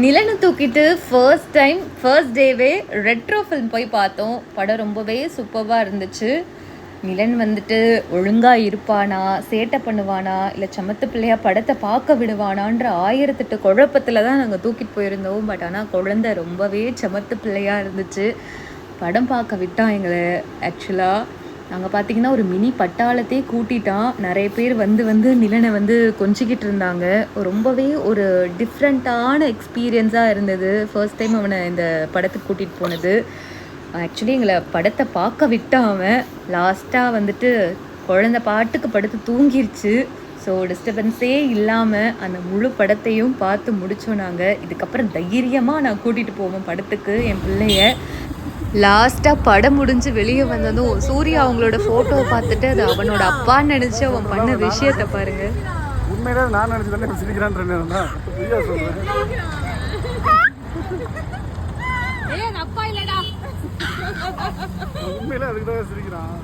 நிலனை தூக்கிட்டு ஃபர்ஸ்ட் டேவே retro film போய் பார்த்தோம். படம் ரொம்பவே சூப்பராக இருந்துச்சு. நிலன் வந்துட்டு ஒழுங்காக இருப்பானா, சேட்டை பண்ணுவானா, இல்லை சமத்து பிள்ளையா படத்தை பார்க்க விடுவானான்ற 1008 குழப்பத்தில் தான் நாங்கள் தூக்கிட்டு போயிருந்தோம். பட் ஆனால் குழந்தை ரொம்பவே சமத்து பிள்ளையாக இருந்துச்சு. படம் பார்க்க விட்டான் எங்களை. ஆக்சுவலாக நாங்கள் பார்த்தீங்கன்னா ஒரு மினி பட்டாளத்தையே கூட்டிட்டான். நிறைய பேர் வந்து நிலனை கொஞ்சிக்கிட்டு இருந்தாங்க. ரொம்பவே ஒரு டிஃப்ரெண்ட்டான எக்ஸ்பீரியன்ஸாக இருந்தது. ஃபர்ஸ்ட் டைம் அவனை இந்த படத்துக்கு கூட்டிகிட்டு போனது. ஆக்சுவலி எங்களை படத்தை பார்க்க விட்டான் அவன். லாஸ்ட்டாக குழந்தை பாட்டுக்கு படுத்து தூங்கிருச்சு. ஸோ டிஸ்டர்பன்ஸே இல்லாமல் அந்த முழு படத்தையும் பார்த்து முடித்தோம். நாங்கள் இதுக்கப்புறம் தைரியமாக நான் கூட்டிகிட்டு போவேன் படத்துக்கு என் பிள்ளைய. லாஸ்ட்டாக படம் முடிஞ்சு வெளியே வந்ததும் சூர்யா அவங்களோட ஃபோட்டோவை பார்த்துட்டு அது அவனோட அப்பான்னு நினச்சி அவன் பண்ண விஷயத்தை பாருங்க. உண்மையிலே நான் நினச்சி தானே சிரிக்கிறான். உண்மையிலே அதுக்கு தான் சிரிக்கிறான்.